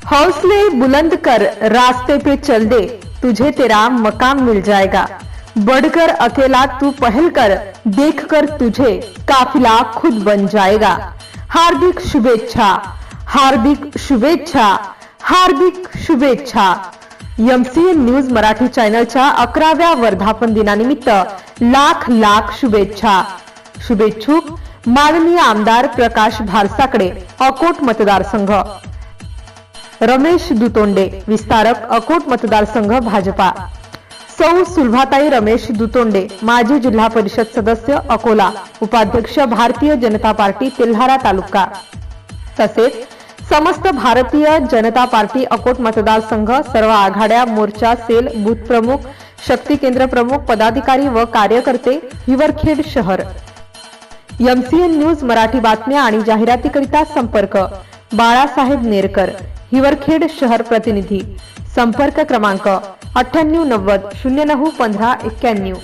हौसले बुलंद कर, रास्ते पे चल दे, तुझे तेरा मकाम मिल जाएगा। बढ़कर अकेला तू पहल कर, देख कर तुझे काफिला खुद बन जाएगा। हार्दिक शुभेच्छा, हार्दिक शुभेच्छा, हार्दिक शुभेच्छा। एमसीएन न्यूज मराठी चॅनलच्या 11व्या वर्धापन दिनानिमित्त लाख लाख शुभेच्छा। शुभेच्छुक माननीय आमदार प्रकाश भालसाकडे, अकोट मतदारसंघ। रमेश दुतोंडे, विस्तारक, अकोट मतदारसंघ भाजपा। सौ सुलभाताई रमेश दुतोंडे, माजी जिल्हा परिषद सदस्य अकोला, उपाध्यक्ष भारतीय जनता पार्टी तेल्हारा तालुका। तसेच समस्त भारतीय जनता पार्टी अकोट मतदारसंघ, सर्व आघाड्या, मोर्चा, सेल, बूथ प्रमुख, शक्ती केंद्र प्रमुख, पदाधिकारी व कार्यकर्ते, हिवरखेड शहर। एमसीएन न्यूज मराठी बातम्या आणि जाहिरातीकरिता संपर्क बाळासाहेब नेरकर, हिवरखेड शहर प्रतिनिधी। संपर्क क्रमांक 9890 09 15 91।